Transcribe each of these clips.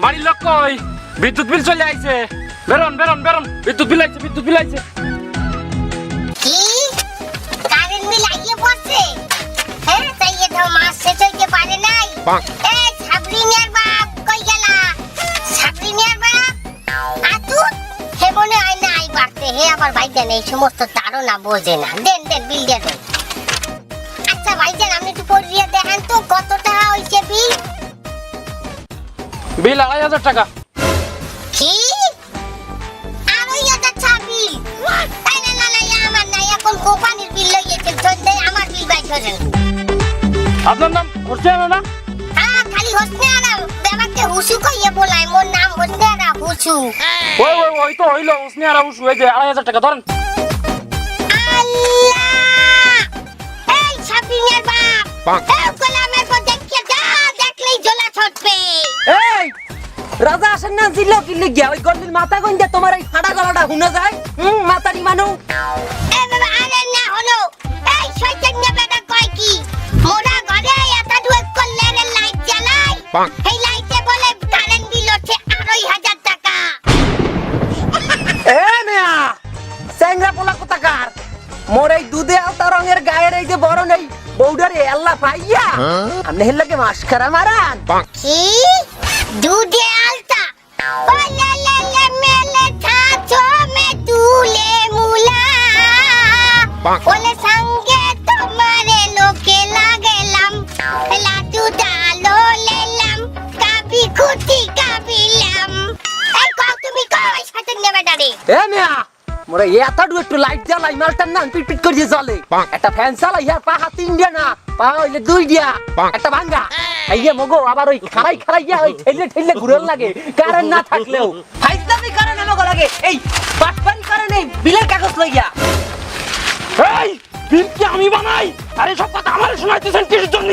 বাড়ির লোক কই? বিদ্যুৎ বিল চলে আইছে। বেরোন বেরোন বেরোন, বিদ্যুৎ বিল আইছে, বিদ্যুৎ বিল আইছে। কি কারেন্ট বিল আইয়ে পড়ছে? হ্যাঁ তাই এটা মাস শেষ হইতে পারে নাই। এ সাবরিনের বাপ কই গেলা? সাবরিনের বাপ আতু হে মনে হয় না আই বাড়তে হে আবার ভাইজান এই সমস্ত তারও না বোঝে না। দেন দেন বিল দেন। আচ্ছা ভাইজান আপনি একটু পড়িয়ে দেখেন তো কত টাকা হইছে বিল? বিল ২৫০০ টাকা। কি আর ওই এটা ছাবিল? তাই না না না আমার না এখন কোম্পানির বিল লইয়েছে চলতে আমার বিল বাই করেন। আপনার নাম হোসেন না? হ্যাঁ খালি হোসনে আরা দেবাকে হুসু কইয়ে বলায় মোর নাম হোসনে আরা হুসু। ওই ওই ওই তো হইলো হোসনে আর হুসু। এই যে ২৫০০ টাকা ধরেন। আল্লাহ এই ছাবিনের বাপ এই গোলামের পর দেখে যা দেখলেই জ্বলা ছটবে। এই রাজা আসেন না জিল কিলে গিয়া ওই গন্ডির মাথা গন্ডে তোমার এই ফাড়া গলাটা হুনা যায়। মাতারি মানু এ বাবা আরে না হলো এই শয়তান না বেটা কয় কি মোরা ঘরে এত দুই কল্যাণের লাইট জ্বালাই এই লাইটে বলে কারেন্ট বিল ওঠে ২৫০০০ টাকা। এ মিয়া স্যাংরা পোলা কোথাকার মোর এই দুধে আলতা রঙের গায়ের এই যে বড় নেই বউডারে আল্লাহ পাইয়া আমনে হেলকে মাস্কারা মারান কি দুধে আলতা ওলে লে লে মেলে ছাছো মে তুলে মুলা ওলে সঙ্গে তোমারে লোকে লাগেলাম লাড্ডু ডালো লেলাম কাবি খুটি কাবিলাম। এই কও তুমি কও এই সাথে নেবে দাঁড়ি। এ মিয়া মোরে এতটু একটু লাইট জ্বালাই মালটার নাম পিট পিট করে জ্বলে একটা ফ্যান চালাই আর পা হাত ৩ দিয়া না পা হইলে ২ দিয়া একটা ভাঙ্গা আইয়া মগো আবার ওই খারাই খারাইয়া ওই ঠেলে ঠেলে ঘুরল লাগে কারেন্ট না থাকলেও ফাইজদামি কারেন্ট আমাগো লাগে এই পাটপানি কারেন্ট এই বিলের কাগজ লইয়া। এই বিল কি আমি বানাই? আরে সব কথা আমারে শোনাইতেছেন কিসের জন্য?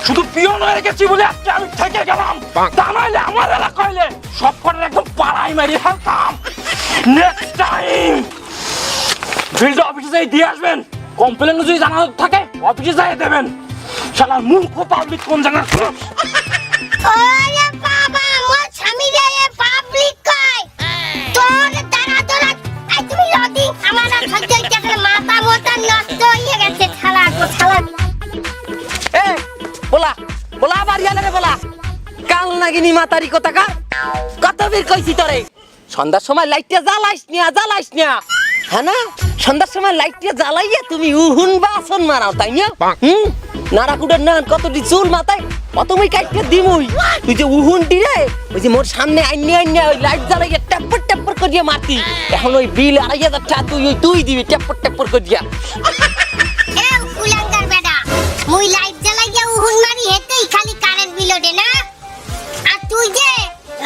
শুধু পিয়ন হয়ে গেছি বলে আজকে আমি থেকে গেলাম। তা নাইলে আমার এলাকা হইলে সব কটার একদম পাড়াই মারিয়ে ফেলতাম। নেক্সট টাইম বিলটা অফিসে যাই দিয়ে আসবেন। কমপ্লেন যদি জানা থাকে অফিসে যাই দেবেন। শালা মূর্খ পাবলিক কোন জায়গা? ওরে বাবা মোর স্বামী রে পাবলিক কই তোর দাঁড়া তোরা এই তুমি লদি আমার আর সহ্য হইতে গেলে মাথা মোটা নষ্ট হয়ে গেছে শালা শালা। এ বলা বলা আবার ইয়ালে রে বলা কাল নাগিনি মাতারি কোথাকার কত বীর কইছি তোরে সন্ধ্যার সময় লাইটটা জ্বালাইস না হ্যাঁ না সন্ধ্যার সময় লাইটটা জ্বালাইয়া তুমি উহুন বাসন মারাও তাই না নারাকুডের না কতটি চুল মাথায় তুমি কাইটে দিমুই তুই যে উহুনটি রে ওই যে মোর সামনে আইনে ওই লাইট জ্বালাইয়া টেপ্পর টেপ্পর করিয়া মারতি এখন ওই বিল ২৫০০ টাকা তুই দিবি টেপ্পর টেপ্পর করিয়া। এ কুলাঙ্গার বেটা মুই লাইট জ্বালাইয়া উহুন মারি হেতেই খালি কারেন্ট বিল ওঠে না। আর তুই যে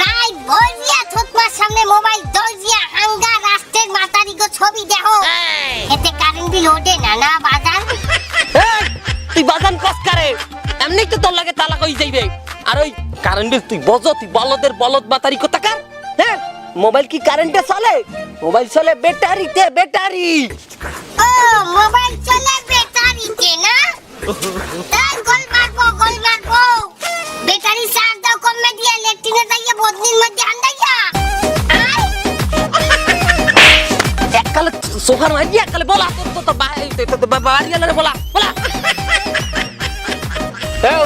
রাইট বইয়া থতমার সামনে মোবাইল দইয়া হাঙ্গা রাস্তার মাতারি গো ছবি দেখো এতে কারেন্ট বিল ওঠে না না বাজার। এই তুই বাজান কসকারে এমনি তো তোর লাগে তালাক হই যাইবে আর ওই কারেন্ট তুই বজো তুই বলদের বলদ বাতারি কোথাকার হ্যাঁ মোবাইল কি কারেন্টে চলে? মোবাইল চলে ব্যাটারিতে ব্যাটারি। ও মোবাইল চলে ব্যাটারিতে না? তাই গোল মারবো ব্যাটারি চার্জ দাও কমে দিয়া লেট্রিনে যাইয়া বদনির মধ্যে আন্দাইয়া এককালে সোফার মারি এককালে বলা তোর তো বাড়ি গেলে বলা এও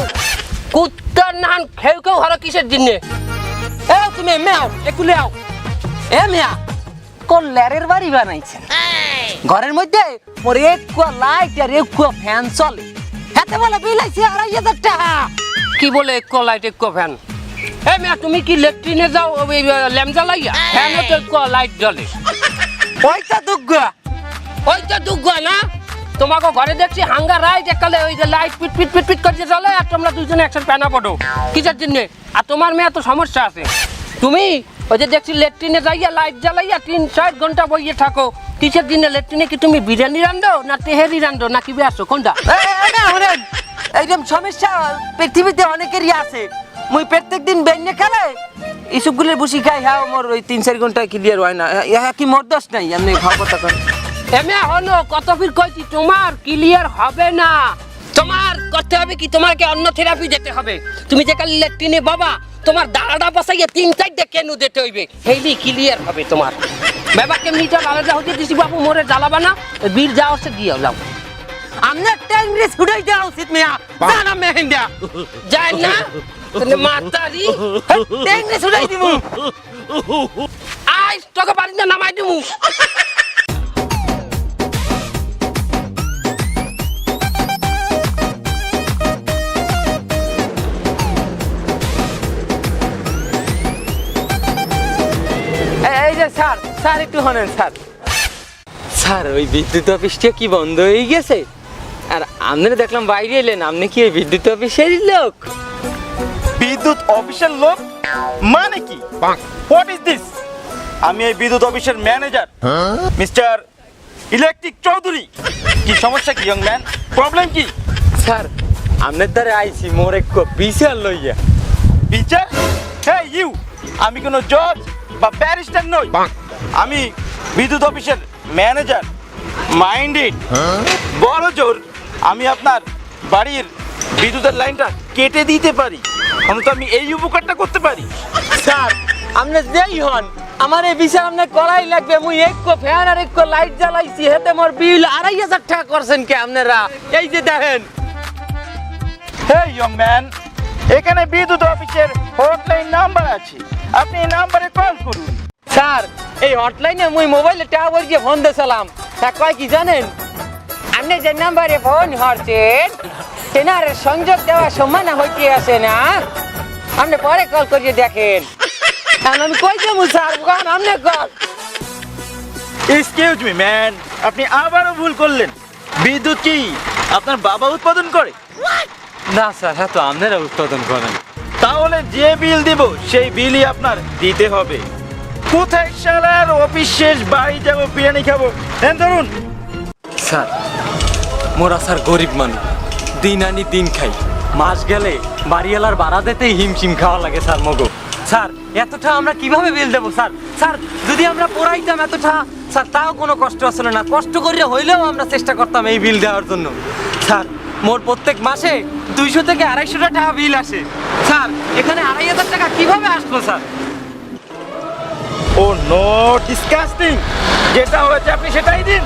কুত্তার নান খেউ কেউ হলো কিসের জন্য? এ তুমি মেও একুলে আও এ মিয়া কোন লেরের বাড়ি বানাইছে ঘরের মধ্যে মোর এক কুয়া লাইট আর এক কুয়া ফ্যান চলে হাতে বলে বিল আইছে ২৫০০ টাকা। কি বলে একো লাইট একো ফ্যান? এ মিয়া তুমি কি ল্যাট্রিনে যাও ওই ল্যাম্প জ্বালাইয়া? ফ্যানও তো একো লাইট জ্বলে। ওইটা দুগ্গা ওইটা দুগ্গ না তোমাকে ঘরে দেখছি হাঙ্গা রাইট একালে ওই যে লাইট পিট পিট পিট পিট করছে জ্বলে আর তোমরা দুজনে একসাথে প্যানা পড়ো কিসের জন্য? আর তোমার মেয়ে তো সমস্যা আছে। তুমি ওই যে দেখছি ল্যাট্রিনে যাইয়া লাইট জ্বালাইয়া ৩-৪ ঘন্টা বইয়ে থাকো কিসের জন্য? ল্যাট্রিনে কি তুমি বিরিয়ানি রান্ধো না তেহেরি রান্ধো না কি আসো কোনটা? এইরকম সমস্যা পৃথিবীতে অনেকেরই আছে। মুই প্রত্যেকদিন বেন্যে খেলে এইসবগুলোর বসি খাই হ্যাঁ মোর ওই ৩-৪ ঘন্টায় ক্লিয়ার হয় না। কি মোর দোষ নাই এমনি খাওয়া কথা করে এমে হলো কত ফির কইছি তোমার ক্লিয়ার হবে না। তোমার করতে হবে কি তোমাকে অন্য থেরাপি যেতে হবে। তুমি যে কাল ল্যাট্রিনে বাবা তোমার দাঁড়াটা বসাইয়ে 3-4 কেন দিতে হইবে হেইলি ক্লিয়ার হবে তোমার ব্যাপারকে মিটা আলাদা হতে দিছি বাবু মোরে জ্বালাবা না বীর যা হচ্ছে দিয়ে যাও আমনে ট্যাংরে ছুড়াই দেওয়া উচিত মিয়া জানা মেহেন্দা যাই না তাহলে মাতারি ট্যাংরে ছুড়াই দিমু আই তোকে বাড়ি না নামাই দিমু এই যে স্যার স্যার একটু হনেন স্যার স্যার ওই বিদ্যুৎ অফিসটা কি বন্ধ হয়ে গেছে আর আপনারা দেখলাম বাইরে এলেন আপনি কি ওই বিদ্যুৎ অফিসেরই লোক বিদ্যুৎ অফিসের লোক মানে কি হোয়াট ইজ দিস আমি এই বিদ্যুৎ অফিসের ম্যানেজার মিস্টার ইলেকট্রিক চৌধুরী কি সমস্যা কি ইয়ং ম্যান প্রবলেম কি স্যার আপনার দ্বারা আইছি মোর এক বিচার লইয়া বিচার হে ইউ আমি কোনো জজ বা ব্যারিস্টার নই আমি বিদ্যুৎ অফিসের ম্যানেজার মাইন্ড ইট বড় জোর আমি আপনার বাড়ির বিদ্যুতের লাইনটা কেটে দিতে পারি অন্তত আমি এই উপকারটা করতে পারি স্যার আপনি যেই হন আমার এই বিচার আপনার করাই লাগবে মুই এক ফ্যান আর এক লাইট জ্বালাইছি হেতে মোর বিল 2500 টাকা করছেন কে আপনারা এই যে দেখেন হে ইয়ং ম্যান এখানে বিদ্যুৎ অফিসের হটলাইন নাম্বার আছে আপনি এই নাম্বারে কল করুন স্যার এই হটলাইনে মুই মোবাইলে টাওয়ার দিয়ে ফোন দিয়েছিলাম তা কয় কি জানেন আপনি যে নাম্বারে ফোন হরছেন তেনার সংযোগ দেওয়া সম্মান হইতে আছে না আপনি পরে কল করিয়ে দেখেন এখন আমি কই যাবো স্যার গান আপনি কল এক্সকিউজ মি ম্যান আপনি আবারও ভুল করলেন বিদ্যুৎ কি আপনার বাবা উৎপাদন করে না স্যার হ্যাঁ তো আপনারা উৎপাদন করেন তাহলে যে বিল দিব সেই বিলই আপনার দিতে হবে কোথায় শালার অফিস শেষ বাড়ি যাব বিরিয়ানি খাবো হ্যাঁ ধরুন স্যার মোরা স্যার গরিব মানুষ দিন আনি দিন খাই মাস গেলে বাড়িওয়ালার ভাড়া দিতেই হিমশিম খাওয়া লাগে স্যার মগো স্যার এতটা আমরা কিভাবে বিল দেবো স্যার স্যার যদি আমরা পড়াইতাম এতটা স্যার তাও কোনো কষ্ট আসলে না কষ্ট করিয়া হইলেও আমরা চেষ্টা করতাম এই বিল দেওয়ার জন্য স্যার মোর প্রত্যেক মাসে 200 থেকে 250 টাকা বিল আসে স্যার এখানে 2500 টাকা কিভাবে আসলো স্যার ও নো ডিসকাস্টিং যেটা হয়েছে আপনি সেটাই দিন